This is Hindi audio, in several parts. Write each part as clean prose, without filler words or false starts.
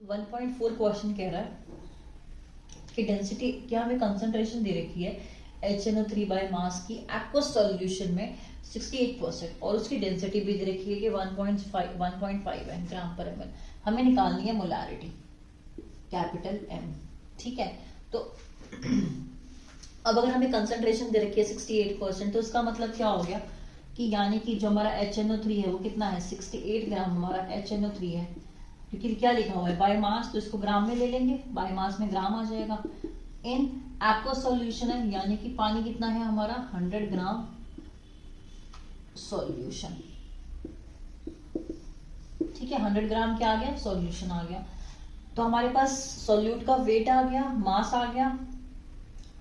1.4 क्वेश्चन कह रहा है कि डेंसिटी क्या हमें कंसंट्रेशन दे रखी है HNO3 बाय मास की एक्वस सॉल्यूशन में 68% और उसकी डेंसिटी भी दे रखी है कि 1.5 है ग्राम पर ml। हमें निकालनी है मोलारिटी कैपिटल M। ठीक है, तो अब अगर हमें कंसंट्रेशन दे रखी है 68%, तो इसका मतलब क्या हो गया कि यानी कि जो हमारा HNO3 है वो कितना है 68 ग्राम हमारा HNO3 है, क्योंकि क्या लिखा हुआ है बाय मास, तो इसको ग्राम में ले लेंगे, बाय मास में ग्राम आ जाएगा। इन एक्वस सॉल्यूशन है यानी कि पानी कितना है हमारा 100 ग्राम सॉल्यूशन। ठीक है, 100 ग्राम क्या आ गया सॉल्यूशन आ गया। तो हमारे पास सॉल्यूट का वेट आ गया, मास आ गया,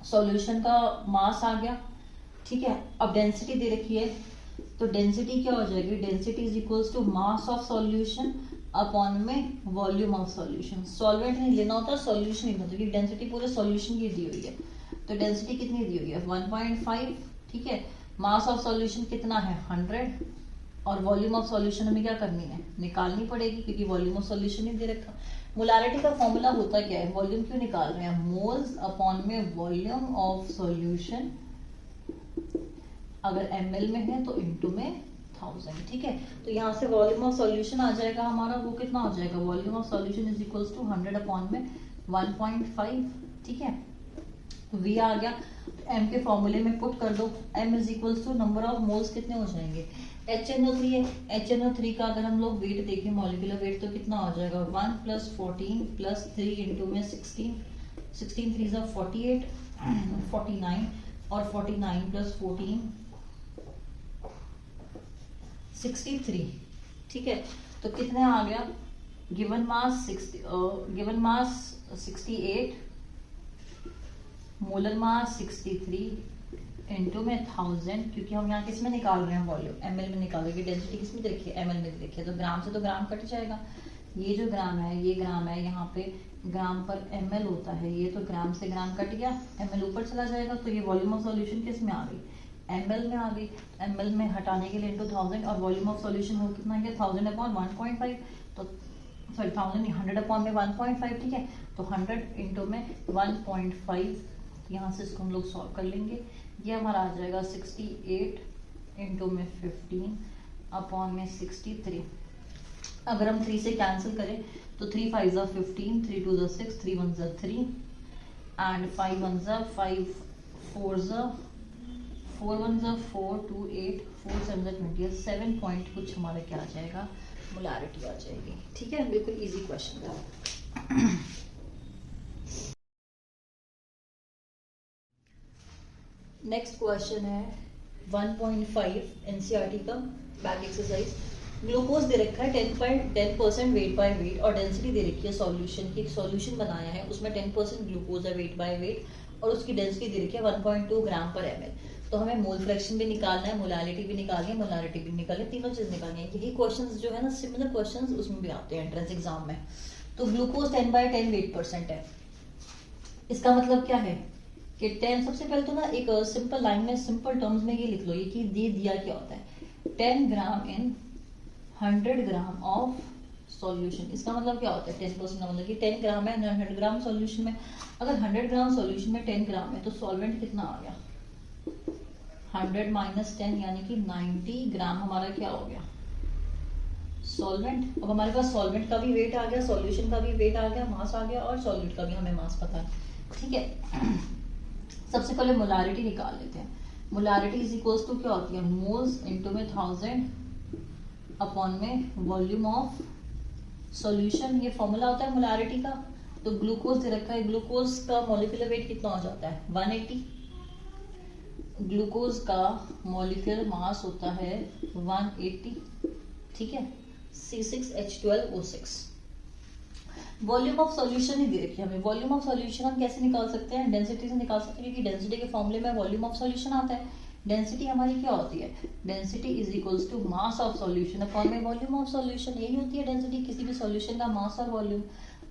सॉल्यूशन का मास आ गया। ठीक है, अब डेंसिटी दे रखी है, तो डेंसिटी क्या हो जाएगी, density is equals to mass of solution upon में वॉल्यूम ऑफ सॉल्यूशन। सॉल्वेंट नहीं लेना होता, सॉल्यूशन लेना होता है, क्योंकि डेंसिटी पूरे सॉल्यूशन की दी हुई है। तो डेंसिटी कितनी दी हुई है 1.5। ठीक है, मास ऑफ सॉल्यूशन कितना है 100 और वॉल्यूम ऑफ सॉल्यूशन हमें क्या करनी है निकालनी पड़ेगी, क्योंकि वॉल्यूम ऑफ सॉल्यूशन ही दे रखा। मोलारिटी का फॉर्मूला होता क्या है, वॉल्यूम क्यों निकाल रहे हैं, मोल्स अपॉन में वॉल्यूम ऑफ सॉल्यूशन, अगर ml में है तो इनटू में 1000। ठीक है, तो यहाँ से वॉल्यूम ऑफ सॉल्यूशन आ जाएगा हमारा, वो कितना हो जाएगा, volume of solution is equals to 100 upon में 1.5। ठीक है, v आ गया, m के फॉर्मूले में पुट कर दो, m is equals to number of moles कितने हो जाएंगे, HNO3 है, HNO3 का अगर हम लोग वेट देखें मॉलिक्यूलर वेट तो कितना हो जाएगा 1 + 14 + 3 इंटू में 16, 16 3 ज़ा 48 49 और 49 + 14 63। ठीक है, तो कितने आ गया, given mass 68, molar mass 63 into में 1000, क्योंकि हम यहाँ किस में निकाल रहे हैं वॉल्यूम ml में निकाल रहे हैं, डेंसिटी किस में देखिए ml में देखिए, तो ग्राम से तो ग्राम कट जाएगा, ये जो ग्राम है ये ग्राम है, यहाँ पे ग्राम पर ml होता है, ये तो ग्राम से ग्राम कट गया, ml ऊपर चला जाएगा, तो ये वॉल्यूम ऑफ सॉल्यूशन किस में आ गई ml में आ गई। ml में हटाने के लिए इंटू 1000 और वॉल्यूम ऑफ सॉल्यूशन हो कितना गया 1000 अपॉन 1.5, तो सॉरी 1000 नहीं 100 अपॉन में 1.5। ठीक है, तो 100 इंटू में 1.5, यहाँ से इसको हम लोग सॉल्व कर लेंगे, ये हमारा आ जाएगा 68 इंटू में 15 अपॉन में 63। अगर हम 3 से कैंसिल करें तो 3 5 ज़ा 15, 3 2 ज़ा 6, 3 1 ज़ा 3 एंड 5 1 ज़ा 5, 4 ज़ा 4 1 ज़ा 4, 2 8, 4 7 ज़ा 20, 7 पॉइंट कुछ हमारा क्या आ जाएगा मोलारिटी आ जाएगी। ठीक है, बिल्कुल इजी क्वेश्चन था। नेक्स्ट क्वेश्चन है 1.5 एनसीईआरटी का बैक एक्सरसाइज। ग्लूकोज दे रखा है 10% वेट बाय वेट और डेंसिटी दे रखी है सॉल्यूशन की, सॉल्यूशन बनाया है उसमें 10% ग्लूकोज है वेट बाय वेट और उसकी डेंसिटी दे रखी है 1.2 ग्राम पर ml। तो हमें मोल फ्रैक्शन भी निकालना है, मोलारिटी भी निकालनी है, मोलारिटी भी निकालनी है, तीनों चीज निकालनी है। यही क्वेश्चंस जो है ना सिमिलर क्वेश्चंस उसमें भी आते हैं एंट्रेंस एग्जाम में। तो ग्लूकोज 10/10 वेट परसेंट है, इसका मतलब क्या है कि 10, सबसे पहले तो ना एक सिंपल लाइन में सिंपल टर्म्स में ये लिख लो, ये कि दे दिया क्या होता है 10 ग्राम इन 100 ग्राम ऑफ सॉल्यूशन। इसका मतलब क्या होता है 10% का मतलब कि 10 ग्राम है 100 ग्राम सॉल्यूशन में, अगर 100 ग्राम सॉल्यूशन में 10 ग्राम है तो सॉल्वेंट कितना आ गया 100 माइनस 10 यानी कि 90 ग्राम हमारा क्या हो गया सॉल्वेंट। अब हमारे पास सॉल्वेंट का भी वेट आ गया, सॉल्यूशन का भी वेट आ गया, मास आ गया और सॉल्यूट का भी हमें मास पता है। ठीक है, सबसे पहले मोलारिटी निकाल लेते हैं। मोलारिटी इज इक्वल्स टू क्या होती है मोल्स इंटू में 1000 अपॉन में वॉल्यूम ऑफ सॉल्यूशन, ये फॉर्मूला होता है मोलारिटी का। तो ग्लूकोज दे रखा है, ग्लूकोज का मॉलिक्यूलर वेट कितना हो जाता है 180, ग्लूकोज का मॉलिक्यूलर मास होता है 180। ठीक है, C6H12O6। वॉल्यूम ऑफ सॉल्यूशन ही दे रखी है हमें, वॉल्यूम ऑफ सॉल्यूशन हम कैसे निकाल सकते हैं डेंसिटी से निकाल सकते हैं, क्योंकि डेंसिटी के फॉर्मूले में वॉल्यूम ऑफ सॉल्यूशन आता है। डेंसिटी हमारी क्या होती है, density is equals to mass of solution upon में वॉल्यूम ऑफ सॉल्यूशन, यही होती है डेंसिटी किसी भी सॉल्यूशन का मास और वॉल्यूम।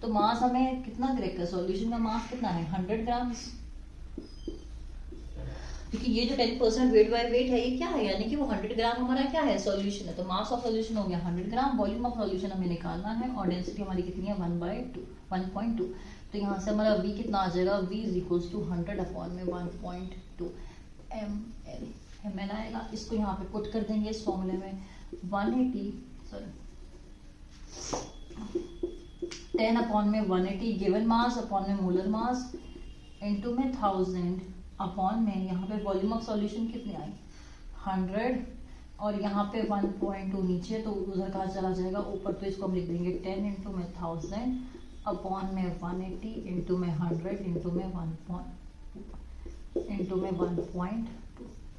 तो मास हमें कितना दे रखा है, सॉल्यूशन का मास कितना है 100 ग्राम्स, क्योंकि ये जो 10% वेट बाय वेट है ये क्या है, यानी कि वो 100 ग्राम हमारा क्या है, सॉल्यूशन है। तो मास ऑफ सॉल्यूशन हो गया 100 ग्राम, वॉल्यूम ऑफ सॉल्यूशन हमें निकालना है, और डेंसिटी हमारी कितनी है 1/2 तो यहाँ से हमारा v कितना आ जाएगा, v is equals to 100 upon में 1.2 ml आएगा। इसको यहाँ पे पुट कर देंगे इस फॉर्मूले में, 10 अपॉन में 180 गिवन मास अपॉन में मोलर मास इनटू में 1000 अपॉन में यहाँ पे वॉल्यूम ऑफ सॉल्यूशन कितनी आई 100, और यहाँ पे 1.2 नीचे तो उधर कहाँ चला जाएगा ऊपर, तो इसको हम लिख देंगे 10 इंटू में 1000 अपॉन में 180 इंटू में 100 इंटू में 1.2,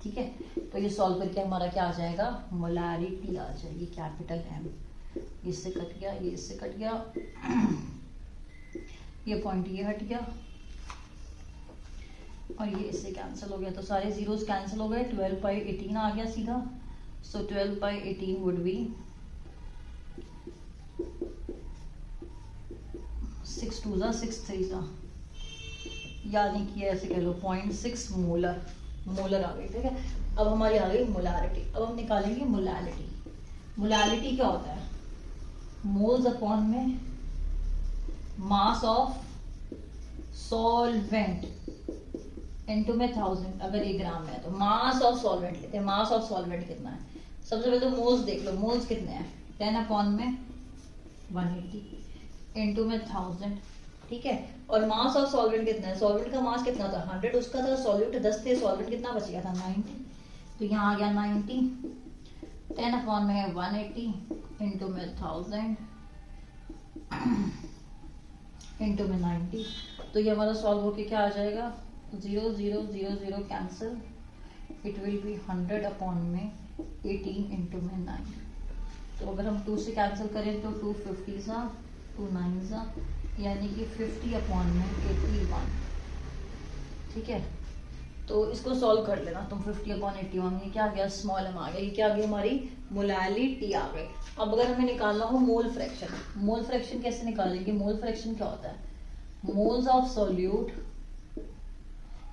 ठीक है। तो ये सॉल्व करके हमारा क्या आ जाएगा, मोलैरिटी आ जाएगी कैपिटल M। इससे कट गया, ये इससे कट गया, ये पॉइंट ये हट गया, और ये इससे कैंसिल हो गया, तो सारे जीरोस कैंसिल हो गए, 12/18 आ गया सीधा। सो 12/18 वुड बी 6 2 6 3 यानी कि ऐसे कह लो 0.6 मोलर आ गई, ठीक है। अब हमारी आ गई मोलारिटी। अब हम निकालेंगे मोलालिटी। मोलालिटी क्या होता है, मोल्स अपॉन में मास ऑफ सॉल्वेंट इनटू में 1000, अगर 1 ग्राम है तो मास ऑफ सॉल्वेंट लेते हैं। मास ऑफ सॉल्वेंट कितना है, सबसे पहले तो मोल्स देख लो, मोल्स कितने हैं 10 अपॉन में 180 इनटू में 1000, ठीक है। और मास ऑफ सॉल्वेंट कितना है, सॉल्वेंट का मास कितना था 100 उसका था, सॉल्यूट 10 थे, सॉल्वेंट कितना बच गया था 90, तो यहाँ आ गया 90, 10 अपॉन में 180 इनटू में 1000 इनटू में 90, तो ये हमारा सॉल्व होके क्या आ जाएगा 0 0 0 0 cancel, it will be 100 upon में 18 इंटू में 9। तो अगर हम 2 से कैंसिल करें तो 2 50 सा 2 9 सा, यानी कि 50 अपॉन में 81, ठीक है। तो इसको सॉल्व कर लेना तुम, 50 अपॉन 81, ये क्या आ गया स्मॉल m आ गया, ये क्या आ गई हमारी मोलैलिटी आ गई। अब अगर हमें निकालना हो मोल फ्रैक्शन, मोल फ्रैक्शन कैसे निकालेंगे, मोल फ्रैक्शन क्या होता है, मोल्स ऑफ सॉल्यूट,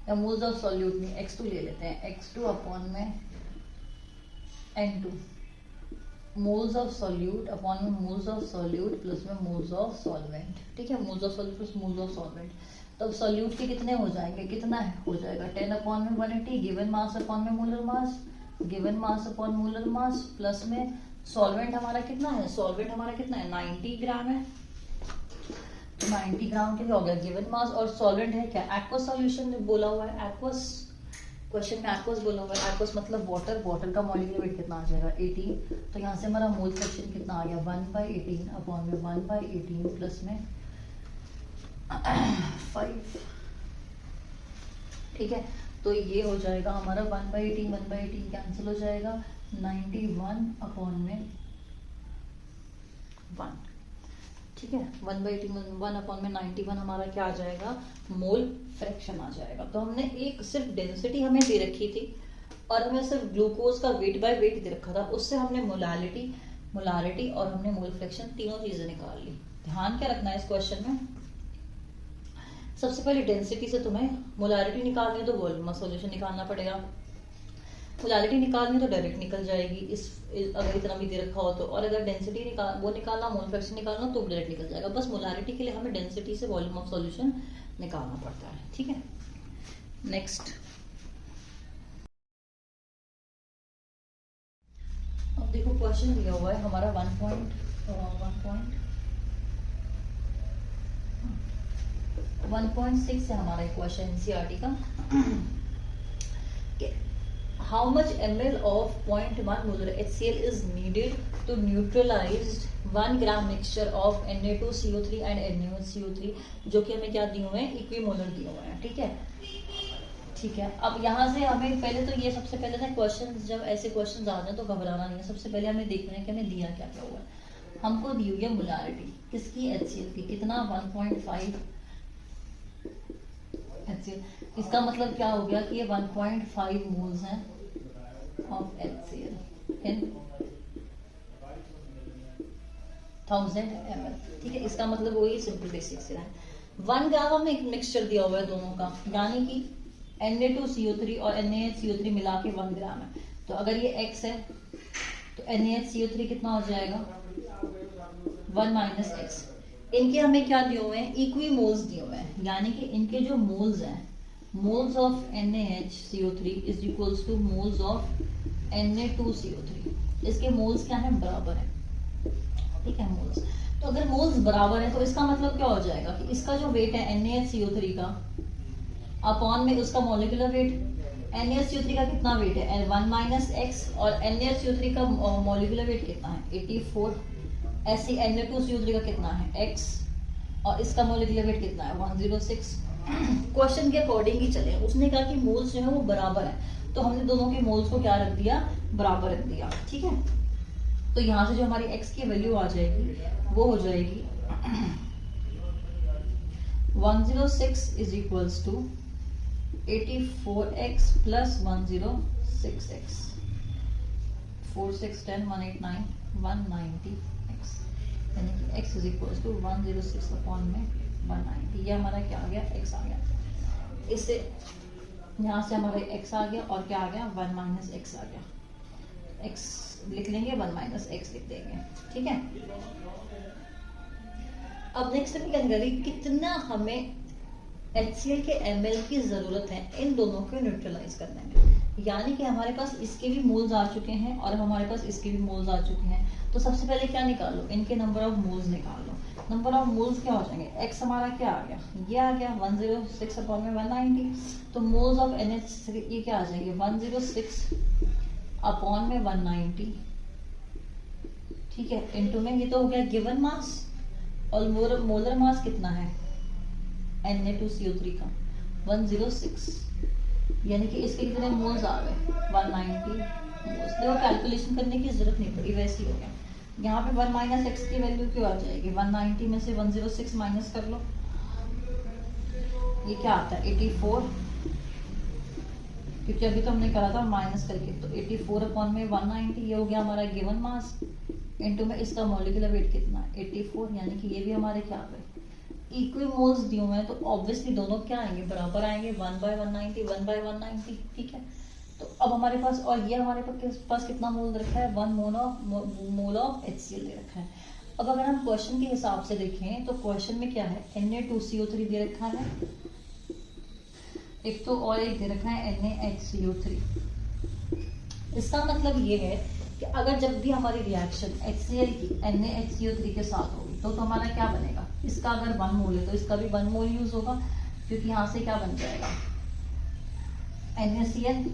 या मोल्स ऑफ सॉल्यूट में x2 ले लेते हैं, x2 अपॉन में n2, moles of solute upon में मोल्स ऑफ सॉल्यूट प्लस में मोल्स ऑफ सॉल्वेंट, ठीक है। Moles of solute plus moles of solvent, तब सॉल्यूट के कितने हो जाएंगे, कितना हो जाएगा 10 अपॉन में 180 गिवन मास अपॉन में molar mass, given mass upon molar mass, plus में सॉल्वेंट हमारा कितना है, सॉल्वेंट हमारा कितना है 90 ग्राम है, तो 90 ग्राम के लिए हो गया गिवन मास, और सॉल्वेंट है क्या एक्वस सॉल्यूशन बोला हुआ है, एक्वस क्वेश्चन में एक्वस बोला हुआ है, एक्वस मतलब वाटर, वाटर का मॉलिक्यूलर वेट कितना आ जाएगा 18, तो यहाँ से हमारा मोल फ्रैक्शन कितना आ गया 1/18 अपॉन में 1/18 प्लस में 5, ठीक है। तो ये हो जाएगा हमारा 1/18 कैंसिल हो जाएगा, 91 अपॉन में 1, ठीक है। 1/18 अपॉन में 91 हमारा क्या आ जाएगा, मोल फ्रैक्शन आ जाएगा। तो हमने एक सिर्फ डेंसिटी हमें दे रखी थी, और हमें सिर्फ ग्लूकोज का वेट बाय वेट दे रखा था, उससे हमने मोलारिटी और हमने मोल फ्रैक्शन तीनों चीजें निकाल ली। ध्यान क्या रखना है इस क्वेश्चन में, सबसे पहले डेंसिटी से तुम्हें मोलारिटी निकालनी है तो वॉल्यूम ऑफ सॉल्यूशन निकालना पड़ेगा, मोलारिटी निकालनी तो डायरेक्ट निकल जाएगी इस अगर इतना भी दे रखा हो तो, और अगर डेंसिटी निकालना मोल फ्रैक्शन निकालना तो डायरेक्ट निकल जाएगा। बस मोलारिटी के लिए हमें डेंसिटी से वॉल्यूम ऑफ सॉल्यूशन निकालना पड़ता है, ठीक है। नेक्स्ट, अब देखो क्वेश्चन दिया हुआ है हमारा 1.6 है हमारा क्वेश्चन एनसीईआरटी का। How much ml of 0.1 molar HCl is needed to neutralize 1 gram mixture of Na2CO3 and NaOH जो कि हमें क्या दिए हुए हैं, इक्विमोलर दिए हुए हैं, ठीक है। ठीक है, अब यहाँ से हमें पहले तो ये सबसे पहले ना क्वेश्चन, जब ऐसे क्वेश्चन आ जाए तो घबराना नहीं है, सबसे पहले हमें देखना है कि हमें दिया क्या क्या हुआ है। हमको दी हुई है मोलारिटी किसकी, HCl की, कितना 1.5 HCl, इसका मतलब क्या हो गया कि ये 1.5 मोल्स हैं of HCl in 1000 ml, ठीक है। इसका मतलब वही सिंपल बेसिक से है। 1 ग्राम में एक मिक्सचर दिया हुआ है दोनों का, यानी कि Na2CO3 और NaHCO3 मिला के 1 ग्राम है। तो अगर ये x है तो NaHCO3 कितना हो जाएगा 1 माइनस एक्स। इनके हमें क्या दिए हुए हैं, इक्वी मोल्स दिए हुए हैं, यानी कि इनके जो मोल्स हैं, moles of NaHCO3 is equals to moles of Na2CO3। इसके मोल्स क्या है, बराबर है, ठीक है मोल्स। तो अगर मोल्स बराबर है तो इसका मतलब क्या हो जाएगा कि इसका जो वेट है NaHCO3 का अपॉन में उसका मॉलिक्यूलर वेट, NaHCO3 का कितना वेट है 1 माइनस एक्स, और NaHCO3 का मॉलिक्यूलर वेट कितना है 84, ऐसे Na2CO3 का कितना है x, और इसका मॉलिक्यूलर वेट कितना है 106। क्वेश्चन के अकॉर्डिंग ही चले, उसने कहा कि मोल्स जो है वो बराबर है, तो हमने दोनों के मोल्स को क्या रख दिया, बराबर रख दिया, ठीक है। तो यहाँ से जो हमारी x की वैल्यू आ जाएगी वो हो जाएगी 106 is equals to 84x plus 106x, 4 6 10 189 190x, यानी कि x is equals to 106 upon में 190। ये हमारा क्या आ गया, x आ गया। इससे यहाँ से हमारा x आ गया और क्या आ गया 1 माइनस एक्स आ गया, x लिख लेंगे 1 माइनस एक्स लिख देंगे, ठीक है। अब नेक्स्ट स्टेप क्या करेंगे, कितना हमें HCl के ml की जरूरत है इन दोनों को न्यूट्रलाइज करने में, यानी कि हमारे पास इसके भी मोल्स आ चुके हैं और हमारे पास इसके भी मोल्स आ चुके हैं। तो सबसे पहले क्या निकालो, इनके नंबर ऑफ मोल्स निकाल लो। नंबर ऑफ मोल्स क्या हो जाएंगे, x हमारा क्या आ गया, ये आ गया 106 अपॉन में 190। तो मोल्स ऑफ NH ये क्या आ जाएंगे 106 अपॉन में 190, ठीक है, इनटू में ये तो हो गया गिवन मास, और मोलर मास कितना है Na2CO3 का 106, यानी कि इसके कितने मोल्स आ गए 190 मोल्स। देखो कैलकुलेशन करने की जरूरत नहीं पड़ी, वैसे ही हो गया। यहाँ पे 1 माइनस एक्स की वैल्यू क्यों आ जाएगी, 190 में से 106 माइनस कर लो, ये क्या आता है 84, क्योंकि अभी तो हमने करा था माइनस करके, तो 84 अपॉन में 190 ये हो गया हमारा गिवन मास, इनटू में इसका मॉलिक्यूलर वेट कितना है 84, यानी कि ये भी हमारे क्या आ गए इक्वी मोल्स दिए हुए हैं, तो ऑब्वियसली दोनों क्या आएंगे, बराबर आएंगे, 1 बाय 190 1 बाय 190, ठीक है। तो अब हमारे पास, और ये हमारे पास कितना मोल रखा है 1 मोल ऑफ HCl दे रखा है। अब अगर हम क्वेश्चन के हिसाब से देखें तो क्वेश्चन में क्या है Na2CO3 दे रखा है एक तो, और एक दे रखा है NaHCO3। इसका मतलब ये है कि अगर जब भी हमारी रिएक्शन HCl की NaHCO3 के साथ होगी तो हमारा क्या बनेगा, इसका अगर 1 मोल है तो इसका भी 1 मोल यूज होगा, क्योंकि यहाँ से क्या बन जाएगा NaCl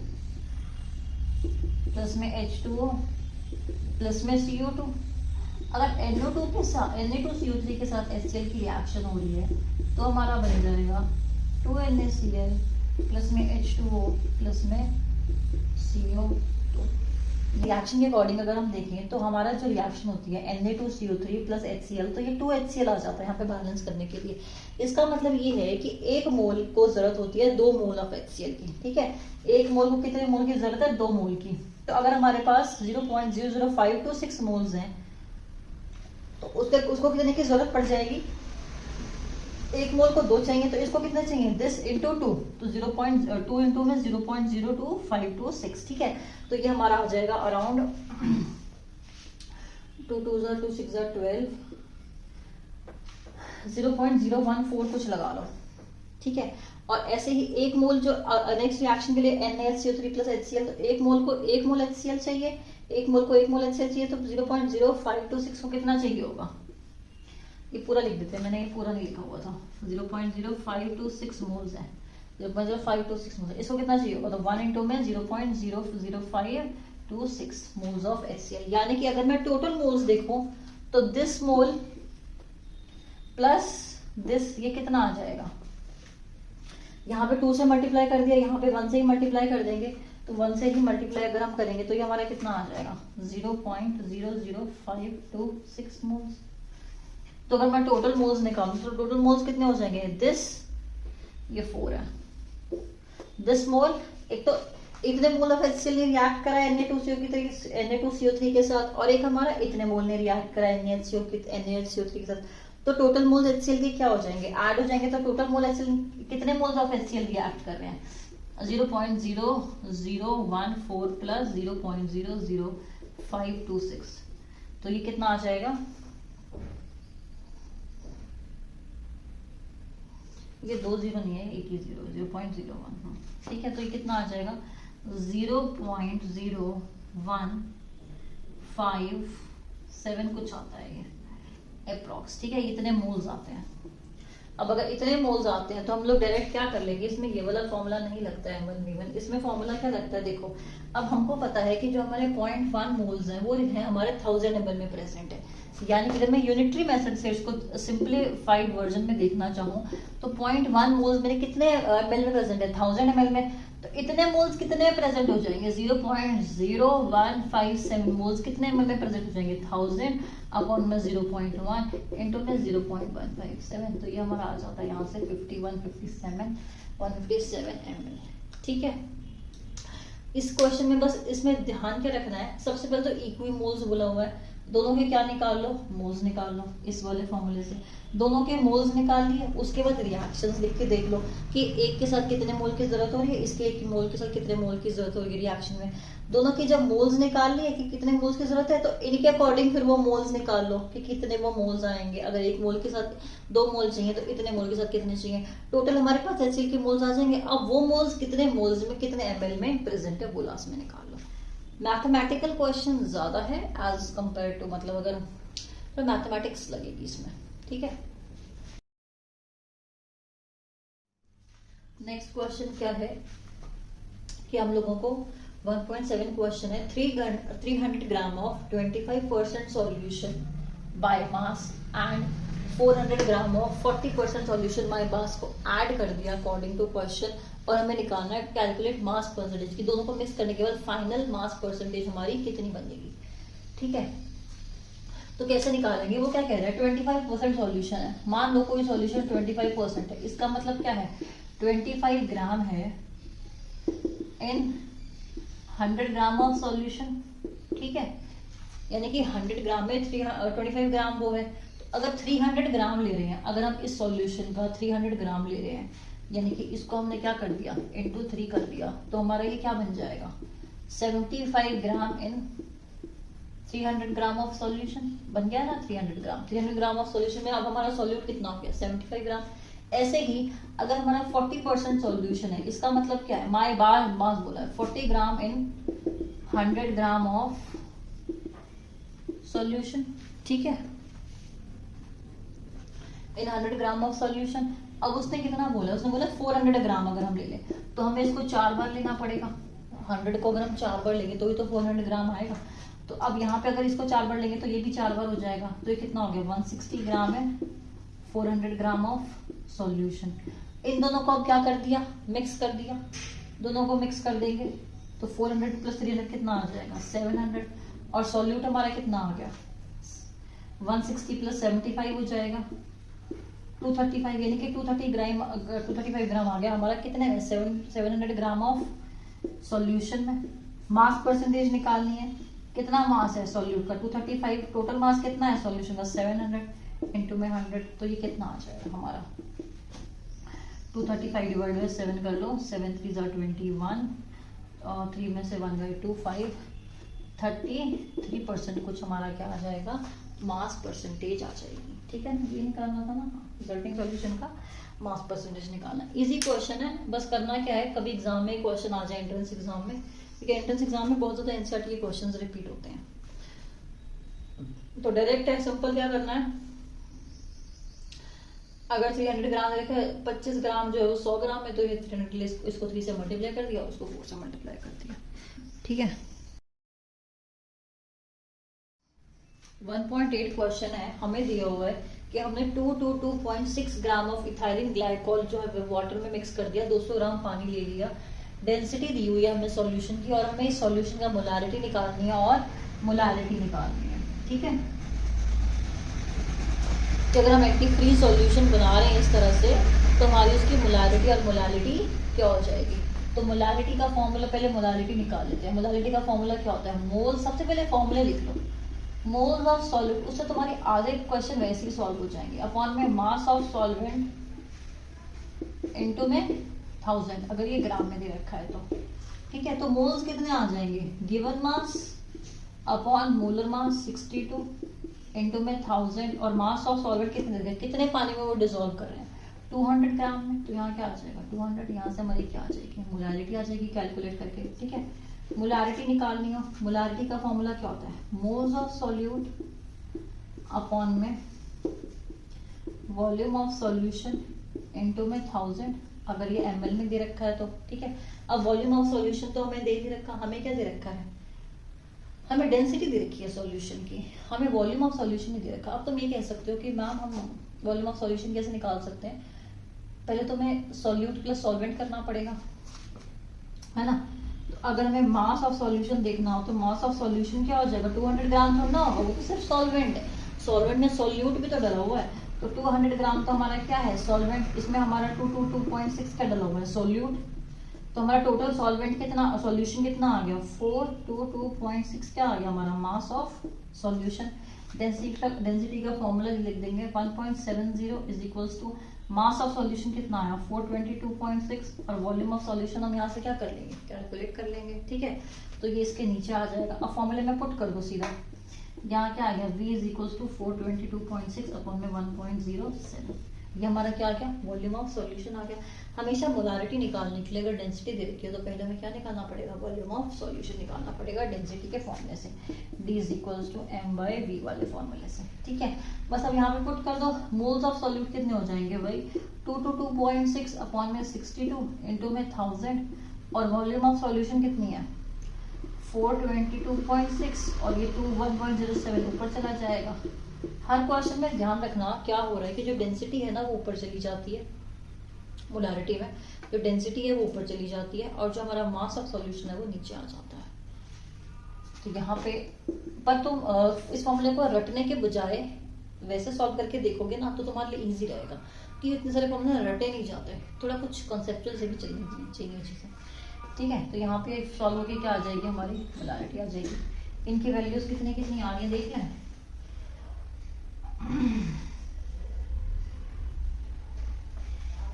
प्लस में H2O प्लस में CO2। अगर NO2 के साथ Na2CO3 के साथ HCl की रिएक्शन हो रही है तो हमारा बन जाएगा 2NaCl प्लस में H2O प्लस में CO2। रिएक्शन के अकॉर्डिंग अगर हम देखें तो हमारा जो रिएक्शन होती है Na2CO3 प्लस HCl, तो ये 2HCl आ जाता है यहाँ पे बैलेंस करने के लिए। इसका मतलब ये है कि 1 मोल को जरूरत होती है 2 मोल ऑफ HCl की, ठीक है। 1 मोल को कितने मोल की जरूरत है 2 मोल की। तो अगर हमारे पास 0.00526 मोल्स हैं तो उसको कितने की जरूरत पड़ जाएगी, 1 मोल को 2 चाहिए, तो इसको कितना चाहिए दिस इंटू 2, तो 0.2 इंटू में 0.02526, ठीक है। तो ये हमारा हो जाएगा अराउंड 2 2 2 6 12, 0.014 कुछ लगा लो, ठीक है। और ऐसे ही 1 मोल जो नेक्स्ट रिएक्शन के लिए NaHCO3 प्लस HCl, तो 1 मोल को 1 मोल HCl चाहिए, 1 मोल को 1 मोल HCl चाहिए, तो 0.0526 को कितना चाहिए होगा, ये पूरा लिख देते हैं, मैंने ये पूरा नहीं लिखा हुआ था, 0.0526 मोल्स है, 0.0526 मोल्स, इसको कितना चाहिए होगा, तो 1 इंटू में 0.00526 मोल्स ऑफ HCl। यानी कि अगर मैं टोटल मोल्स देखूं तो दिस मोल प्लस दिस, ये कितना आ जाएगा, यहाँ पे 2 से मल्टीप्लाई कर दिया, यहाँ पे 1 से ही मल्टीप्लाई कर देंगे, तो 1 से ही मल्टीप्लाई अगर हम करेंगे तो ये हमारा कितना आ जाएगा 0.00526 मोल्स। तो अगर मैं टोटल मोल्स निकालूं तो टोटल मोल्स कितने हो जाएंगे, दिस ये 4 है, दिस मोल, एक तो इतने मोल ऑफ HCl ने रिएक्ट करा Na2CO3 के साथ, और एक हमारा इतने मोल ने रिएक्ट करा NaHCO3 के साथ, तो टोटल मोल्स HCl के क्या हो जाएंगे, ऐड हो जाएंगे। तो टोटल मोल HCl, कितने मोल्स ऑफ HCl रिएक्ट कर रहे हैं, 0.0014 प्लस 0.00526, तो ये कितना आ जाएगा, ये 2 जीरो नहीं है, एक ही जीरो, 0.01, ठीक है। तो ये कितना आ जाएगा 0.0157 कुछ आता है ये अप्रॉक्स, ठीक है। इतने मोल्स आते हैं। अब अगर इतने मोल्स आते हैं तो हम लोग डायरेक्ट क्या कर लेंगे, इसमें ये वाला फॉर्मूला नहीं लगता है ml/v1, इसमें फॉर्मूला क्या लगता है, देखो अब हमको पता है कि जो हमारे 0.1 मोल्स हैं वो है हमारे 1000 ml में प्रेजेंट है। यानी कि अगर मैं यूनिटरी मेथड से इसको सिंप्लीफाइड वर्जन में देखना चाहूँ तो 0.1 मोल्स मेरे कितने ml में प्रेजेंट है, 1000 ml में, तो इतने मोल्स कितने प्रेजेंट हो जाएंगे, 0.0157 मोल्स कितने ml में प्रेजेंट हो जाएंगे, 1000 अपॉन में 0.1 इंटू में 0.157, तो ये हमारा आ जाता है यहाँ से 157 ml, ठीक है। इस क्वेश्चन में बस इसमें ध्यान क्या रखना है, सबसे पहले तो इक्वी मोल्स बोला हुआ है, दोनों के क्या निकाल लो, मोल्स निकाल लो इस वाले फॉर्मूले से, दोनों के मोल्स निकाल लिए, उसके बाद रिएक्शंस लिख के देख लो कि एक के साथ कितने मोल की जरूरत हो रही है, इसके एक मोल के साथ कितने मोल की जरूरत होगी रिएक्शन में। दोनों की जब मोल्स निकाल लिए कि कितने मोल्स की जरूरत है, तो इनके अकॉर्डिंग फिर वो मोल्स निकाल लो कि कितने वो मोल्स आएंगे। अगर एक मोल के साथ 2 मोल चाहिए तो इतने मोल के साथ कितने चाहिए, टोटल हमारे पास HCl के मोल्स आ जाएंगे। अब वो मोल्स कितने मोल्स में कितने ml में प्रेजेंट है वो लास्ट में निकाल लो। मैथमेटिकल क्वेश्चन ज्यादा है एज कंपेयर टू, मतलब अगर तो मैथमेटिक्स लगेगी इसमें, ठीक है। नेक्स्ट क्वेश्चन क्या है कि हम लोगों को 1.7 क्वेश्चन है, 300 gram of 25% solution by mass and 400 gram of 40% solution by mass को ऐड कर दिया अकॉर्डिंग टू क्वेश्चन, और हमें निकालना है कैलकुलेट मास परसेंटेज की, दोनों को मिक्स करने के बाद फाइनल मास परसेंटेज हमारी कितनी बनेगी, ठीक है। तो कैसे निकालेंगे, वो क्या कह रहा है, 25% सॉल्यूशन है, मान लो कोई सॉल्यूशन 25% है, इसका मतलब क्या है 25 ग्राम है इन 100 ग्राम ऑफ सॉल्यूशन, ठीक है। यानी कि 100 ग्राम में 25 ग्राम वो है, तो अगर 300 ग्राम ले रहे हैं, अगर हम इस सॉल्यूशन का 300 ग्राम ले रहे हैं, यानी कि इसको हमने क्या कर दिया इंटू 3 कर दिया, तो हमारा ये क्या बन जाएगा 75 ग्राम इन 300 ग्राम ऑफ सॉल्यूशन, बन गया ना 300 ग्राम ऑफ सॉल्यूशन में अब हमारा सॉल्यूट कितना हो गया 75 ग्राम। ऐसे ही अगर हमारा 40% सॉल्यूशन है, इसका मतलब क्या है, माय बार मास बोला है 40 ग्राम इन 100 ग्राम ऑफ सॉल्यूशन, ठीक है, इन 100 ग्राम ऑफ सॉल्यूशन। अब उसने कितना बोला, उसने बोला 400 ग्राम अगर हम ले लें तो हमें इसको 4 बार लेना पड़ेगा, 100 को अगर हम 4 बार लेंगे तो ही तो 400 ग्राम आएगा। तो अब यहाँ पे अगर इसको 4 बार लेंगे तो ये भी 4 बार हो जाएगा, तो ये कितना हो गया 160 ग्राम है 400 ग्राम ऑफ सॉल्यूशन। इन दोनों को अब क्या कर दिया, मिक्स कर दिया, दोनों को मिक्स कर देंगे तो 400 प्लस 300 कितना आ जाएगा 700, और सॉल्यूट हमारा कितना आ गया 160 प्लस 75 हो जाएगा 235, यानी कि 235 ग्राम आ गया हमारा कितने में 700 ग्राम ऑफ सॉल्यूशन में। मास परसेंटेज निकालनी है, कितना मास है सॉल्यूट का 235, टोटल मास कितना है सॉल्यूशन का 700 इंटू में 100, तो ये कितना आ जाएगा हमारा 235 डिवाइड बाई 7 कर लो, 7 3 ज़ा 21 और 3 में से 1 बाई 2 5, 33% कुछ हमारा क्या आ जाएगा मास परसेंटेज आ जाएगी, ठीक है ना। ये निकालना था ना, रिजल्टिंग सॉल्यूशन का मास परसेंटेज निकालना। इजी क्वेश्चन है, बस करना क्या है कभी एग्जाम में क्वेश्चन आ जाए एंट्रेंस एग्जाम में, क्योंकि एंट्रेंस एग्जाम में बहुत ज्यादा एनसीईआरटी के क्वेश्चंस रिपीट होते हैं, तो डायरेक्ट है सिंपल क्या करना है, अगर 300 ग्राम रखे 25 ग्राम जो है वो 100 ग्राम है, तो ये 300 के लिए इसको 3 से मल्टीप्लाई कर दिया, उसको 4 से मल्टीप्लाई कर दिया, ठीक है। 1.8 क्वेश्चन है, हमें दिया हुआ है कि हमने 222.6 ग्राम ऑफ इथाइलिन ग्लाइकोल जो है वाटर में मिक्स कर दिया, 200 ग्राम पानी ले लिया, डेंसिटी दी हुई है हमें सॉल्यूशन की, और हमें इस सॉल्यूशन का मोलारिटी निकालनी है और मोलारिटी निकालनी है, ठीक है। कि अगर हम एक्टिव फ्री सॉल्यूशन बना रहे हैं इस तरह से तो हमारी उसकी मोलारिटी और मोलालिटी क्या हो जाएगी, तो मोलालिटी का फॉर्मूला, पहले मोलालिटी निकाल लेते हैं। मोलालिटी का फॉर्मूला क्या होता है, मोल, सबसे पहले फॉर्मूले लिख लो, मोल्स ऑफ सॉल्यूट, उससे तुम्हारे आधे क्वेश्चन वैसे ही सॉल्व हो जाएंगे, अपॉन में मास ऑफ सॉल्वेंट इनटू में 1000, अगर ये ग्राम में दे रखा है तो ठीक है। तो मोल्स कितने आ जाएंगे, given mass upon molar mass 62 into में 1000, और मास ऑफ सॉल्वेंट कितने दे, कितने पानी में वो डिसॉल्व कर रहे हैं 200 ग्राम में। तो यहाँ क्या आ जाएगा 200, यहाँ से हमारी क्या आ जाएगी, मोलारिटी आ जाएगी कैलकुलेट करके। ठीक है, मोलारिटी निकालनी हो, मोलारिटी का फॉर्मूला क्या होता है, मोल्स ऑफ सॉल्यूट अपॉन में वॉल्यूम ऑफ सॉल्यूशन इनटू में 1000, अगर ये ml में दे रखा है तो ठीक है। अब वॉल्यूम ऑफ सॉल्यूशन तो हमें दे ही रखा, हमें क्या दे रखा है, हमें डेंसिटी दे रखी है सॉल्यूशन की, हमें वॉल्यूम ऑफ सॉल्यूशन नहीं दे रखा। अब तुम ये कह सकते हो कि मैम हम वॉल्यूम ऑफ सॉल्यूशन कैसे निकाल सकते हैं, पहले तो हमें सॉल्यूट प्लस सॉल्वेंट करना पड़ेगा, है ना। तो अगर हमें मास ऑफ सॉल्यूशन देखना हो तो मास ऑफ सॉल्यूशन क्या हो जाएगा 200 ग्राम, थोड़ा ना होगा, वो तो सिर्फ सॉल्वेंट है, सॉल्वेंट में सॉल्यूट भी तो डला हुआ है। तो 200 ग्राम तो हमारा क्या है सॉल्वेंट, इसमें हमारा 222.6 का डला हुआ है सॉल्यूट। तो हमारा टोटल सॉल्वेंट कितना, सॉल्यूशन कितना आ गया 422.6 क्या आ गया हमारा मास ऑफ सॉल्यूशन। डेंसिटी का फॉर्मूला लिख देंगे 1.70 is equals to mass of solution कितना आया 422.6, और वॉल्यूम ऑफ सॉल्यूशन हम यहाँ से क्या कर लेंगे, कैलकुलेट कर लेंगे। ठीक है, तो ये इसके नीचे आ जाएगा। अब फॉर्मूले में पुट कर दो सीधा, यहाँ क्या आ गया v is equals to 422.6 upon में 1.07, ये हमारा क्या आ गया वॉल्यूम ऑफ सॉल्यूशन आ गया। हमेशा मोलारिटी निकालने के लिए अगर डेंसिटी दे रखी है तो पहले हमें क्या निकालना पड़ेगा, वॉल्यूम ऑफ सॉल्यूशन निकालना पड़ेगा डेंसिटी के फॉर्मूले से, d is equals to m/v वाले फॉर्मूले से। ठीक है, बस अब यहाँ पे पुट कर दो, मोल्स ऑफ सॉल्यूट कितने हो जाएंगे भाई 222.6 अपॉन में 62 इनटू में 1000, और वॉल्यूम ऑफ सॉल्यूशन कितनी है 422.6, और ये 21.07 ऊपर चला जाएगा। हर क्वेश्चन में ध्यान रखना क्या हो रहा है कि जो डेंसिटी है ना वो ऊपर चली जाती है, मोलारिटी में जो डेंसिटी है वो ऊपर चली जाती है, और जो हमारा मास ऑफ सॉल्यूशन है वो नीचे आ जाता है। तो यहाँ पे पर तुम इस फॉर्मूले को रटने के बजाय वैसे सॉल्व करके देखोगे ना तो तुम्हारे लिए इजी रहेगा, कि इतने सारे फॉर्मूले रटे नहीं जाते, थोड़ा कुछ कॉन्सेप्चुअल से भी चलनी चाहिए चीजें। ठीक है, तो यहाँ पे सॉल्व होके क्या आ जाएगी हमारी मोलारिटी आ जाएगी। इनकी वैल्यूज कितनी कितनी आ रही है देख लें।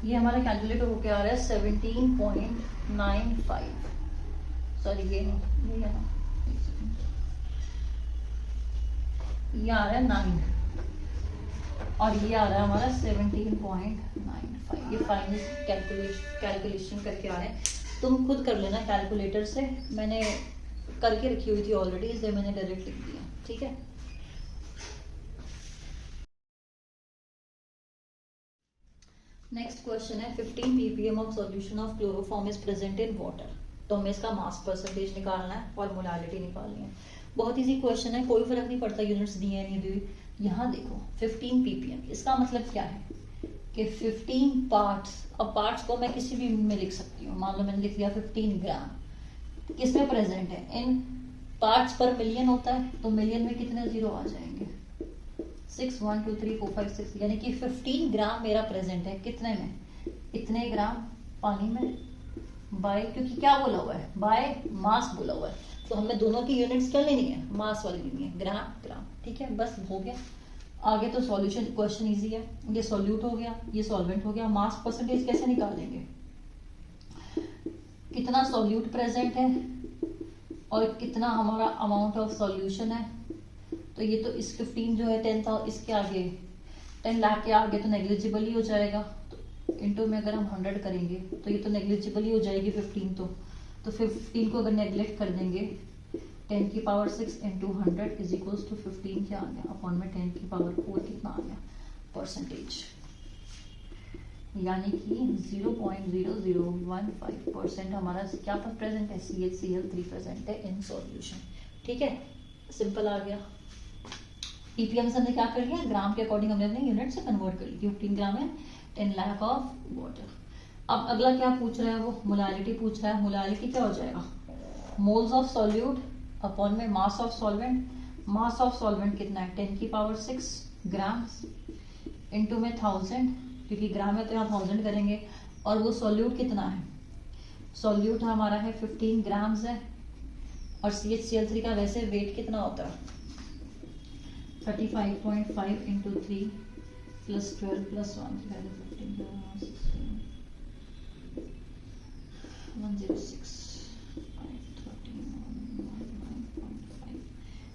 ये हमारा कैलकुलेटर होके आ रहा है 17.95, सॉरी ये नहीं ये है ना, ये आ रहा है 9 और ये आ रहा है हमारा 17.95। ये फाइनल कैलकुलेशन करके आ रहे हैं, तुम खुद कर लेना कैलकुलेटर से, मैंने करके रखी हुई थी ऑलरेडी इसलिए मैंने डायरेक्ट लिख दिया। ठीक है, नेक्स्ट क्वेश्चन है 15 ppm of solution of chloroform is present in water. तो हमें इसका मास परसेंटेज निकालना है और मोलारिटी निकालनी है। बहुत इजी क्वेश्चन है, कोई फर्क नहीं पड़ता यूनिट्स दी है नहीं दी। यहाँ देखो 15 ppm, इसका मतलब क्या है कि 15 पार्ट्स। अब पार्ट्स को मैं किसी भी में लिख सकती हूँ, मान लो मैंने लिख लिया 15 ग्राम, किसमें प्रेजेंट है इन पार्ट्स पर मिलियन होता है, तो मिलियन में कितने जीरो आ जाएंगे 6 1 2 3 4 5 6, यानी कि 15 ग्राम मेरा प्रेजेंट है कितने में, इतने ग्राम पानी में, बाय क्योंकि क्या बोला हुआ है बाय मास बोला हुआ है, तो हमें दोनों की यूनिट्स क्या लेनी है मास वाली लेनी है, ग्राम ग्राम। ठीक है, बस हो गया। आगे तो सॉल्यूशन क्वेश्चन इजी है, ये सॉल्यूट हो गया ये सॉल्वेंट हो गया। मास परसेंटेज कैसे निकालेंगे, कितना सॉल्यूट प्रेजेंट है और कितना हमारा अमाउंट ऑफ सॉल्यूशन है। तो ये तो इस 15 जो है 10,000 इसके आगे 10 लाख के आगे तो नेग्लिजिबल ही हो जाएगा, तो इनटू में अगर हम 100 करेंगे तो ये तो नेग्लिजिबल ही हो जाएगी 15 तो 15 को अगर नेग्लेक्ट कर देंगे 10 की power 6 into 100 is equals to 15 क्या आ गया अपॉन में 10 की पावर 4 कितना आ गया परसेंटेज, यानी कि 0.0015% हमारा क्या प्रेजेंट है CHCl3 प्रेजेंट है इन सॉल्यूशन। ठीक है, सिंपल आ गया। ppm से हमने क्या कर लिया, ग्राम के अकॉर्डिंग हमने अपने यूनिट से कन्वर्ट कर ली, 15 ग्राम है 10 लाख ऑफ वाटर। अब अगला क्या पूछ रहा है, वो मोलारिटी पूछ रहा है। मोलारिटी क्या हो जाएगा मोल्स ऑफ सॉल्यूट अपॉन में mass of solvent. Mass of solvent कितना है 10 की पावर 6 ग्राम इंटू में 1000, क्योंकि ग्राम है तो यहाँ 1000 करेंगे, और वो सॉल्यूट कितना है, सॉल्यूट हमारा है 15 ग्राम्स है, और CHCl3 का वैसे वेट कितना होता है 35.5 इंटू 3 प्लस 12 प्लस 1 15 106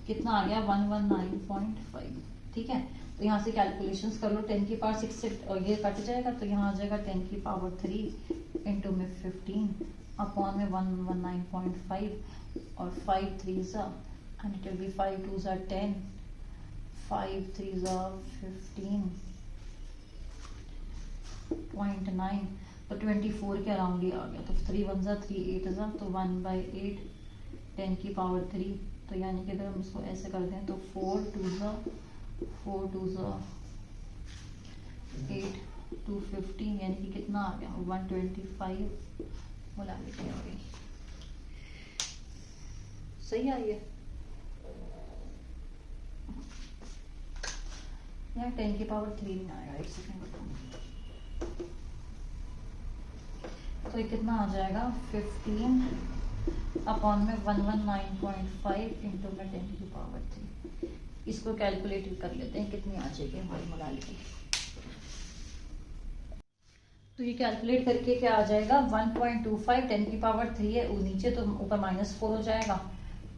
कितना आ गया 119.5। ठीक है, तो यहाँ से कैलकुलेशंस कर लो, 10 की पावर 6 से ये कट जाएगा तो यहाँ आ जाएगा 10 की पावर 3 इंटू में 15 अपॉन में 119.5 और 5 3s and it will be 5 2s 10 5 3s 15.9 तो 24 के अराउंड ही आ गया। तो 3 1s 3 8s तो 1/8 10 की पावर 3। तो यानी कि अगर हम इसको ऐसे करते हैं तो 4 2s 8 215 यानी कि कितना आ गया 125 मोलालिटी आ गई। सही आई है यहाँ 10 की पावर 3 में आएगा। एक सेकेंड बताओ, तो ये कितना आ जाएगा 15 अपॉन में 119.5 इंटू में 10 की पावर 3। इसको कैलकुलेट कर लेते हैं कितनी आ जाएगी हमारी मोलालिटी। तो ये कैलकुलेट करके क्या आ जाएगा 1.25 10 की पावर 3 है नीचे तो ऊपर -4 हो जाएगा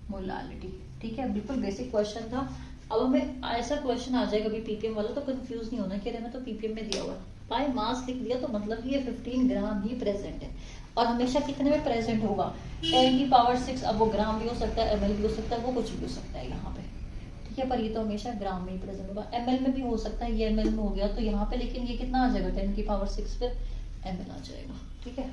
मोलालिटी। ठीक है, बिल्कुल बेसिक क्वेश्चन था। अब हमें ऐसा क्वेश्चन आ जाएगा अभी पीपीएम वाला तो कंफ्यूज नहीं होना कि अरे मैं तो पीपीएम में दिया हुआ बाय मास लिख दिया तो मतलब ये 15 ग्राम ही प्रेजेंट है और हमेशा कितने में प्रेजेंट होगा 10 की पावर 6। अब वो ग्राम भी हो सकता है एमएल भी हो सकता है वो कुछ भी हो सकता है यहाँ पे। ठीक है, पर ये तो हमेशा ग्राम में ही प्रेजेंट होगा। एमएल में भी हो सकता है, ये एमएल में हो गया तो यहाँ पे लेकिन ये कितना आ जाएगा 10 की पावर 6 फिर एमएल आ जाएगा। ठीक है,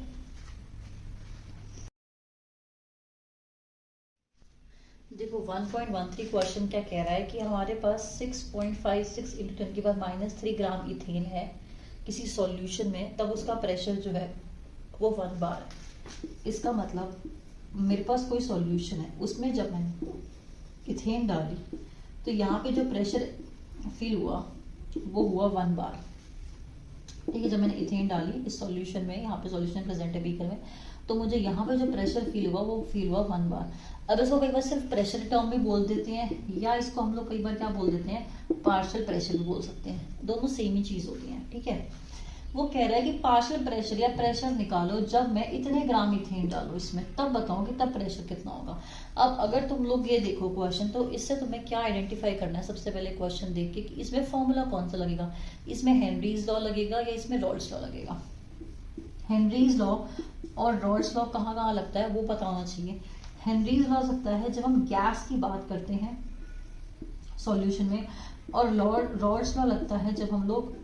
देखो 1.13 क्वेश्चन क्या कह रहा है कि हमारे पास 6.56 इंटू 10 की पावर -3 ग्राम इथेन है किसी सॉल्यूशन में, तब उसका प्रेशर जो है वो 1 बार है। इसका मतलब मेरे पास कोई सॉल्यूशन है उसमें जब मैंने इथेन डाली तो यहाँ पे जो प्रेशर फील हुआ वो हुआ 1 बार। ठीक है, जब मैंने इथेन डाली इस सॉल्यूशन में, यहाँ पे सॉल्यूशन प्रेजेंट है बीकर में, तो मुझे यहाँ पे जो प्रेशर फील हुआ वो फील हुआ 1 बार। अब इसको कई बार सिर्फ प्रेशर टर्म में बोल देते हैं या इसको हम लोग कई बार क्या बोल देते हैं पार्शियल प्रेशर भी बोल सकते हैं, दोनों सेम ही चीज होती है। ठीक है, वो कह रहा है कि पार्शियल प्रेशर या प्रेशर निकालो जब मैं इतने ग्राम इथेन डालू इसमें, तब बताओ कि तब प्रेशर कितना होगा। अब अगर तुम लोग ये देखो क्वेश्चन तो इससे तुम्हें क्या आइडेंटिफाई करना है सबसे पहले क्वेश्चन देख के कि इसमें फॉर्मूला कौन सा लगेगा, इसमें हेनरीज लॉ लगेगा या इसमें रॉल्स लॉ लगेगा। हेनरीज लॉ और रॉल्स लॉ कहाँ कहाँ लगता है वो पता होना चाहिए। हेनरीज लॉ सकता है जब हम गैस की बात करते हैं सॉल्यूशन में, और रॉल्स लॉ लगता है जब हम लोग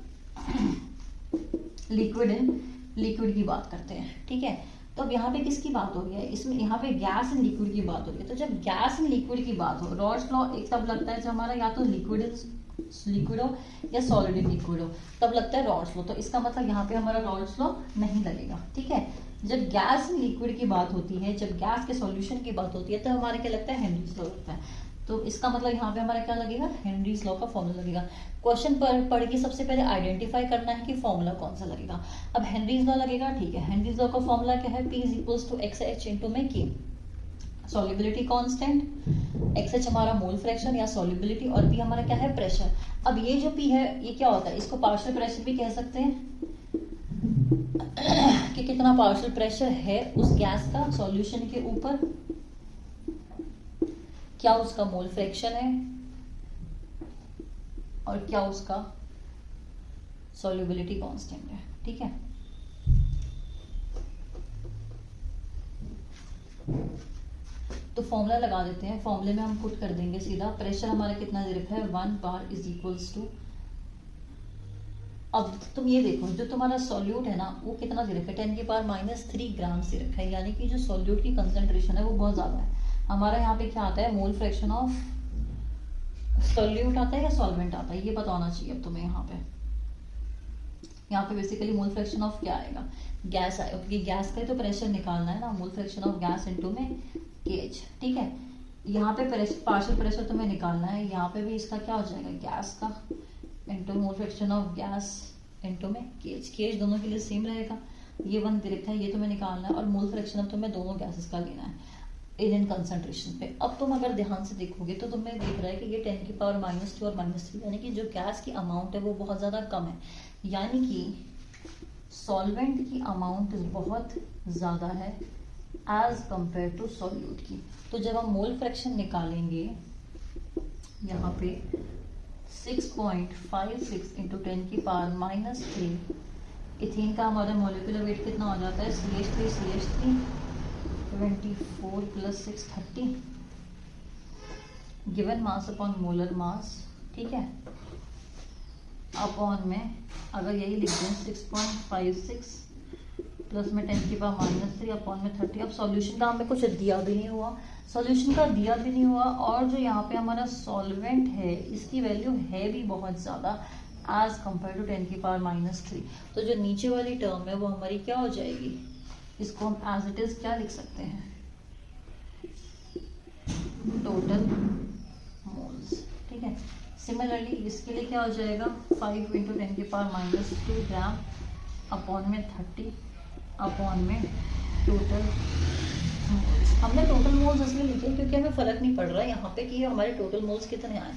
लिक्विड की बात करते हैं। ठीक है, तो अब यहाँ पे किसकी बात हो रही है, इसमें यहाँ पे गैस एंड लिक्विड की बात हो रही है। तो जब गैस एंड लिक्विड की बात हो, रॉल्स लॉ एक तब लगता है जब हमारा या तो लिक्विड हो या सॉलिड इन लिक्विड हो, तब लगता है रॉल्स लॉ। तो इसका मतलब यहाँ पे हमारा रॉल्स लॉ नहीं लगेगा। ठीक है, जब गैस एंड लिक्विड की बात होती है, जब गैस के सॉल्यूशन की बात होती है, तो हमारे क्या लगता है हेनरीज लॉ लगता है। तो इसका मतलब यहाँ पे हमारा क्या लगेगा हेनरीज लॉ का फॉर्मूला लगेगा। क्वेश्चन पढ़ के सबसे पहले आइडेंटिफाई करना है कि फॉर्मूला कौन सा लगेगा। अब हेनरीज लॉ लगेगा। ठीक है, हेनरीज लॉ का फॉर्मूला क्या है, P = XH इंटू में K, सॉल्युबिलिटी कांस्टेंट, XH हमारा मोल फ्रैक्शन या सॉल्युबिलिटी और P हमारा क्या है प्रेशर। अब ये जो P है ये क्या होता है, इसको पार्शियल प्रेशर भी कह सकते हैं कि कितना पार्शियल प्रेशर है उस गैस का सॉल्यूशन के ऊपर, क्या उसका मोल फ्रैक्शन है और क्या उसका सॉल्युबिलिटी कांस्टेंट है। ठीक है, तो फॉर्मूला लगा देते हैं। फॉर्मूले में हम पुट कर देंगे सीधा, प्रेशर हमारा कितना दे रखा है 1 बार = अब तुम ये देखो जो तुम्हारा सॉल्यूट है ना वो कितना दे रखा है 10 की पावर -3 ग्राम से रखा है, यानी कि जो सॉल्यूट की कंसंट्रेशन है वो बहुत ज्यादा है। हमारा यहाँ पे क्या आता है मोल फ्रैक्शन ऑफ सॉल्यूट आता है या सॉल्वेंट आता है, ये पता होना चाहिए अब तुम्हें। यहाँ पे बेसिकली मोल फ्रैक्शन ऑफ क्या आएगा, गैस आएगा, क्योंकि गैस का ही तो प्रेशर निकालना है ना, मोल फ्रैक्शन ऑफ गैस इनटू में KH। ठीक है, यहाँ पे पार्शियल प्रेशर तुम्हें निकालना है, यहाँ पे भी इसका क्या हो जाएगा गैस का into mole fraction of gas into में KH। KH दोनों के लिए सेम रहेगा, ये 1 दे रखा है, ये तुम्हें निकालना है, और मोल फ्रैक्शन अब तुम्हें दोनों गैसेस का लेना है इन कंसंट्रेशन पे। अब तुम अगर ध्यान से देखोगे तो तुम्हें दिख रहा है कि ये 10 की पावर -2 और -3, यानी कि जो गैस की अमाउंट है वो बहुत ज्यादा कम है, यानी कि सॉल्वेंट की अमाउंट बहुत ज्यादा है एज कंपेयर टू सॉल्यूट की। तो जब हम मोल फ्रैक्शन निकालेंगे यहाँ पे 6.56 इंटू 10⁻³ इथीन का हमारा मोलिकुलर वेट कितना हो जाता है, CH3 24 + 6 30 given mass upon molar mass, ठीक है, अपॉन में अगर यही लिख दें 6.56 प्लस में 10⁻³ अपॉन में 30। अब सॉल्यूशन का हमें कुछ दिया भी नहीं हुआ, सॉल्यूशन का दिया भी नहीं हुआ, और जो यहाँ पे हमारा सॉल्वेंट है इसकी वैल्यू है भी बहुत ज़्यादा एज कंपेयर टू 10⁻³। तो जो नीचे वाली टर्म है वो हमारी क्या हो जाएगी, इसको हम एज इट इज क्या लिख सकते हैं, टोटल मोल्स, ठीक है। सिमिलरली इसके लिए क्या हो जाएगा, 5 × 10⁻² ग्राम अपॉन में 30 अपॉन में टोटल मोल्स। हमने टोटल मोल्स इसलिए लिखे क्योंकि हमें फर्क नहीं पड़ रहा है यहाँ पे कि हमारे टोटल मोल्स कितने आए,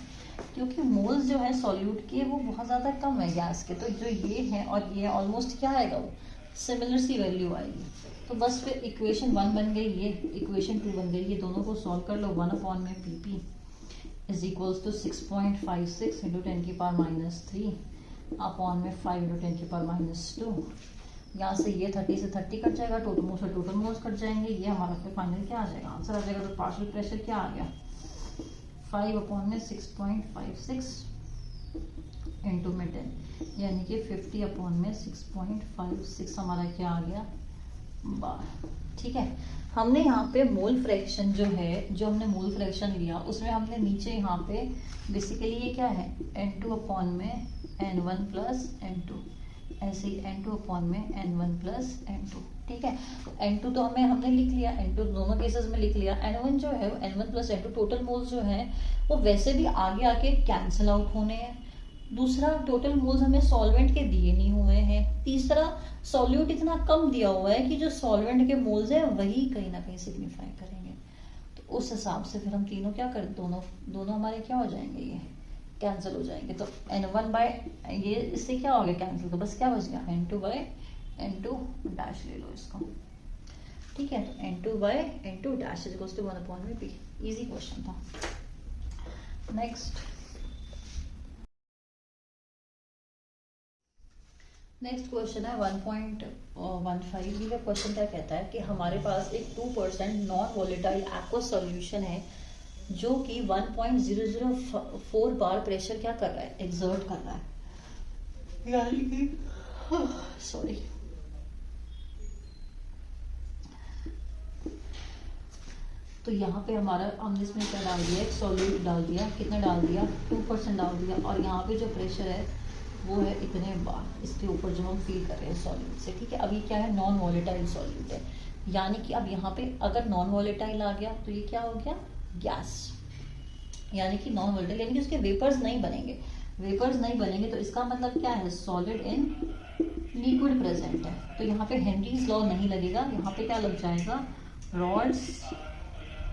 क्योंकि मोल्स जो है सॉल्यूट के वो बहुत ज़्यादा कम है गैस के। तो जो ये है और ये ऑलमोस्ट क्या आएगा, वो सिमिलर सी वैल्यू आएगी। तो बस फिर इक्वेशन 1 बन गई, ये इक्वेशन 2 बन गई, ये दोनों को सॉल्व कर लो। 1/PP is equals to 6.56 into 10⁻³ upon में 5 इंटू 10⁻²। यहाँ से ये 30 से 30 कट जाएगा, टोटल मोल्स कट जाएंगे, ये हमारा फिर फाइनल क्या आ जाएगा, आंसर आ जाएगा। तो पार्शियल प्रेशर क्या आ गया, 5 अपॉन में 6.56 इंटू में 10 यानी कि 50 अपॉन में 6.56 हमारा क्या आ गया, बार, ठीक है। हमने यहाँ पे मोल फ्रैक्शन जो है, जो हमने मोल फ्रैक्शन लिया उसमें हमने नीचे यहाँ पे बेसिकली ये क्या है, N2 अपॉन में N1 प्लस N2, ऐसे ही N2 अपॉन में N1 प्लस N2, ठीक है। तो N2 तो हमने लिख लिया, N2 दोनों केसेस में लिख लिया। N1 जो है N1 plus N2 total moles जो है वो वैसे भी आगे आके कैंसिल आउट होने हैं। दूसरा, टोटल मोल्स हमें सॉल्वेंट के दिए नहीं हुए हैं। तीसरा, सॉल्यूट इतना कम दिया हुआ है कि जो सॉल्वेंट के मोल्स है वही कहीं ना कहीं सिग्निफाई करेंगे। तो उस हिसाब से फिर हम तीनों क्या कर, दोनों हमारे क्या हो जाएंगे, ये कैंसिल हो जाएंगे। तो N1 बाय ये इससे क्या हो गया कैंसिल, तो बस क्या बच गया, N2 बाय N2 डैश ले लो इसको, ठीक है। तो N2 by N2 dash is equals to 1/P। Easy question था। नेक्स्ट क्वेश्चन है 1.15। ये क्वेश्चन क्या कहता है कि हमारे पास एक 2% नॉन वोलेटाइल एक्वस सॉल्यूशन है जो कि 1.004 बार प्रेशर क्या कर रहा है, एक्सर्ट कर रहा है, यानी कि सॉरी तो यहाँ पे हमारा हमने इसमें क्या डाल दिया, एक सॉल्यूट डाल दिया, कितना डाल दिया, 2% डाल दिया, और यहाँ पे जो प्रेशर है वो है इतने बार इसके ऊपर जो हम फील कर रहे हैं सॉल्यूट से, ठीक है। अब ये क्या है, नॉन वॉलेटाइल सॉल्यूट है, यानी कि अब यहाँ पे अगर नॉन वॉलेटाइल आ गया तो ये क्या हो गया, गैस, यानी कि नॉन वॉलेटाइल यानी कि उसके वेपर्स नहीं बनेंगे। तो इसका मतलब क्या है, सॉलिड इन लिक्विड प्रेजेंट है। तो यहाँ पे हेनरीज लॉ नहीं लगेगा, यहाँ पे क्या लग जाएगा, रॉल्स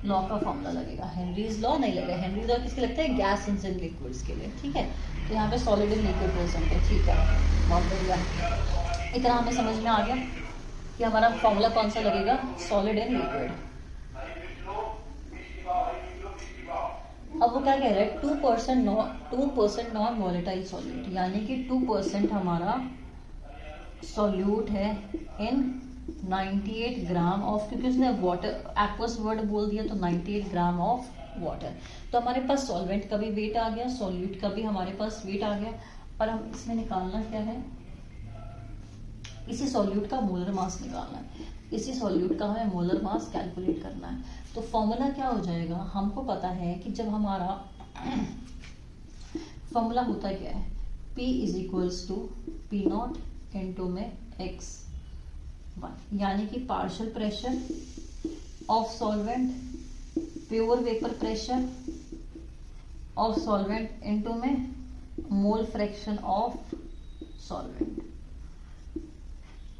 लॉ का फॉर्मूला लगेगा, हेनरीज लॉ नहीं लगेगा। हेनरीज लॉ किसके लगता है, गैस इन लिक्विड्स के लिए, ठीक है। तो यहाँ पे सॉलिड इन लिक्विड प्रेजेंट है, ठीक है, बहुत बढ़िया। इतना हमें समझ में आ गया कि हमारा फॉर्मूला कौन सा लगेगा, सॉलिड इन लिक्विड। अब वो क्या कह रहा है, 2% नॉन वॉलेटाइल सॉल्यूट, यानी कि 2% हमारा सॉल्यूट है इन 98 ग्राम ऑफ, क्योंकि उसने वाटर एक्वस वर्ड बोल दिया तो 98 ग्राम ऑफ वाटर। तो हमारे पास सॉल्वेंट का भी वेट आ गया, सॉल्यूट का भी हमारे पास वेट आ गया, और हम इसमें निकालना क्या है, इसी सॉल्यूट का मोलर मास निकालना है, इसी सॉल्यूट का हमें मोलर मास कैलकुलेट करना है। तो फॉर्मूला क्या हो जाएगा, हमको पता है कि जब हमारा फॉर्मूला होता क्या है, P is equals to P0 into में x1, यानी कि partial pressure of solvent, pure vapour pressure of solvent into में मोल फ्रैक्शन ऑफ सॉल्वेंट।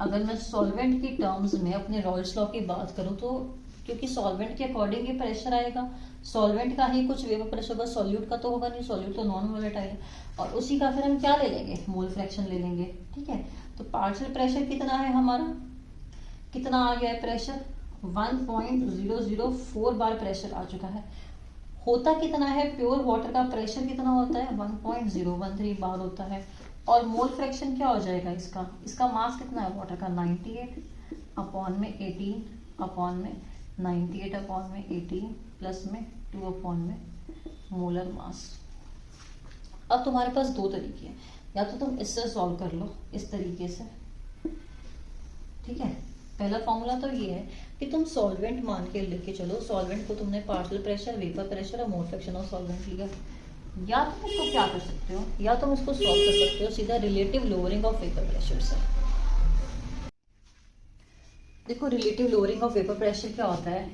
अगर मैं सॉल्वेंट की टर्म्स में अपने रॉल्स लॉ की बात करूं तो क्योंकि सॉल्वेंट के अकॉर्डिंग ही प्रेशर आएगा, सॉल्वेंट का ही कुछ वेपर प्रेशर होगा, सॉल्यूट का तो होगा नहीं, सॉल्यूट तो नॉन वोलेटाइल है, और उसी का फिर हम क्या ले लेंगे, मोल फ्रैक्शन ले लेंगे, ठीक है। तो पार्शियल प्रेशर कितना है हमारा, कितना आ गया है प्रेशर, 1.004 बार प्रेशर आ चुका है। होता कितना है, प्योर वाटर का प्रेशर कितना होता है, 1.013 बार होता है। और मोल फ्रैक्शन क्या हो जाएगा इसका मास कितना है वाटर का, 98 अपॉन में 18 अपॉन में 98 अपॉन में 18 प्लस में 2 अपॉन में मोलर मास। अब तुम्हारे पास दो तरीके हैं, या तो तुम इससे सॉल्व कर लो इस तरीके से, ठीक है। पहला फॉर्मूला तो ये है कि तुम सॉल्वेंट मान के लेके चलो, सॉल्वेंट को तुमने पार्शियल प्रेशर, वेपर प्रेशर और मोल फ्रैक्शन ऑफ सॉल्वेंट लिया। या तुम इसको क्या कर सकते हो, या तुम इसको सॉल्व कर सकते हो सीधा relative lowering of vapour pressure से। देखो relative lowering of vapour pressure क्या होता है,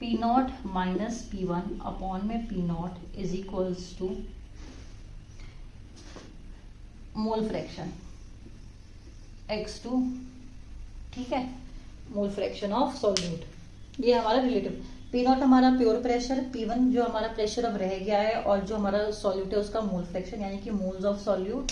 P0 माइनस P1 अपॉन में P0 is equals to mole fraction x2, ठीक है, मोल फ्रैक्शन ऑफ सॉल्यूट। ये हमारा रिलेटिव, P0 हमारा प्योर प्रेशर, P1 जो हमारा प्रेशर अब रह गया है, और जो हमारा सॉल्यूट है उसका मोल फ्रैक्शन यानी कि मोल्स ऑफ सॉल्यूट,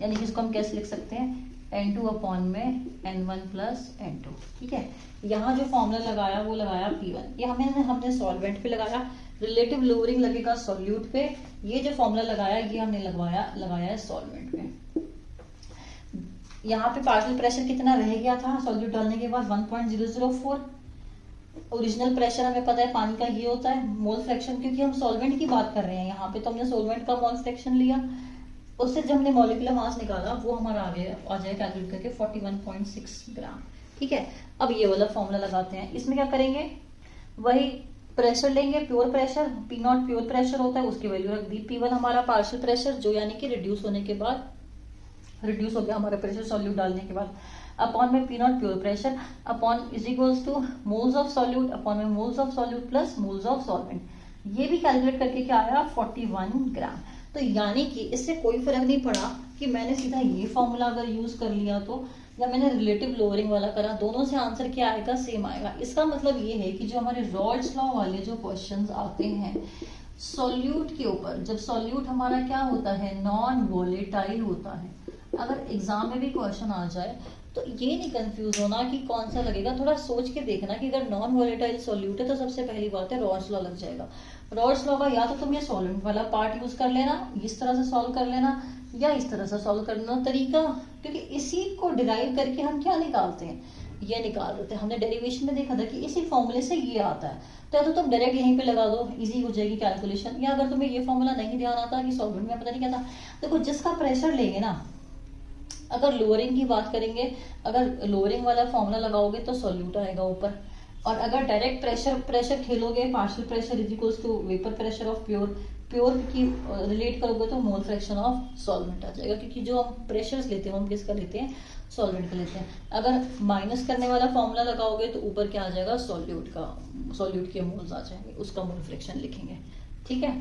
यानी कि इसको हम कैसे लिख सकते हैं, N2 अपॉन में N1 प्लस N2, ठीक है। यहाँ जो फॉर्मूला लगाया वो लगाया P1, ये हमने सॉल्वेंट पे लगाया, रिलेटिव लोअरिंग लगेगा सॉल्यूट पे, ये जो फॉर्मूला लगाया ये हमने लगाया है सॉल्वेंट पे। यहाँ पे पार्शियल प्रेशर कितना रह गया था सॉल्यूट डालने के बाद, 1.004। ओरिजिनल प्रेशर हमें पता है पानी का ये होता है, मोल फ्रैक्शन क्योंकि हम सॉल्वेंट की बात कर रहे हैं यहाँ पे, तो हमने सॉल्वेंट का मोल फ्रैक्शन लिया, उससे जब हमने मॉलिक्यूलर मास निकाला वो हमारा आ जाए कैलकुलेट करके 41.6 ग्राम, ठीक है। अब ये वाला फॉर्मूला लगाते हैं, इसमें क्या करेंगे, वही प्रेशर लेंगे, pure pressure, P0 pure pressure होता है उसकी वैल्यू रख दी, P1 हमारा पार्शियल प्रेशर जो यानी कि रिड्यूस होने के बाद, रिड्यूस हो गया हमारा प्रेशर सॉल्यूट डालने के बाद, अपॉन में P0 pure pressure upon is equals to moles of solute upon में moles of solute plus moles of solvent. ये भी कैलकुलेट करके क्या आया, 41 ग्राम। तो यानी कि इससे कोई फर्क नहीं पड़ा कि मैंने सीधा ये फॉर्मूला अगर यूज कर लिया तो, या मैंने रिलेटिव लोअरिंग वाला करा, दोनों से आंसर क्या आएगा, सेम आएगा। इसका मतलब ये है कि जो हमारे रॉल्स लॉ वाले जो क्वेश्चंस आते हैं सॉल्यूट के ऊपर, जब सॉल्यूट हमारा क्या होता है, नॉन वोलेटाइल होता है, अगर एग्जाम में भी क्वेश्चन आ जाए तो ये नहीं कंफ्यूज होना कि कौन सा लगेगा, थोड़ा सोच के देखना कि अगर नॉन वोलेटाइल सॉल्यूट है तो सबसे पहली बात है रॉल्स लॉ लग जाएगा। रॉल्स लॉ का या तो तुम ये सॉल्वेंट वाला पार्ट यूज कर लेना, इस तरह से सॉल्व कर लेना, या इस तरह से सॉल्व करना तरीका, क्योंकि इसी को डिराइव करके हम क्या निकालते हैं, ये निकाल देते हैं। हमने डेरिवेशन में देखा था कि इसी फॉर्मूले से ये आता है, तो या तो तुम डायरेक्ट यहीं पे लगा दो, इजी हो जाएगी कैलकुलेशन, या अगर तुम्हें ये फॉर्मूला नहीं ध्यान आता कि सॉल्वेंट में पता नहीं क्या था, देखो जिसका प्रेशर लेंगे ना, अगर लोअरिंग की बात करेंगे, अगर लोअरिंग वाला फॉर्मूला लगाओगे तो सॉल्यूट आएगा ऊपर, और अगर डायरेक्ट प्रेशर खेलोगे, partial pressure is equals to vapour pressure of pure की रिलेट करोगे तो मोल फ्रैक्शन ऑफ सॉल्वेंट आ जाएगा, क्योंकि जो हम प्रेशर्स लेते हैं हम किसका लेते हैं, सॉल्वेंट का लेते हैं। अगर माइनस करने वाला फॉर्मूला लगाओगे तो ऊपर क्या आ जाएगा, सॉल्यूट के मोल्स आ जाएंगे, उसका मोल फ्रैक्शन लिखेंगे, ठीक है।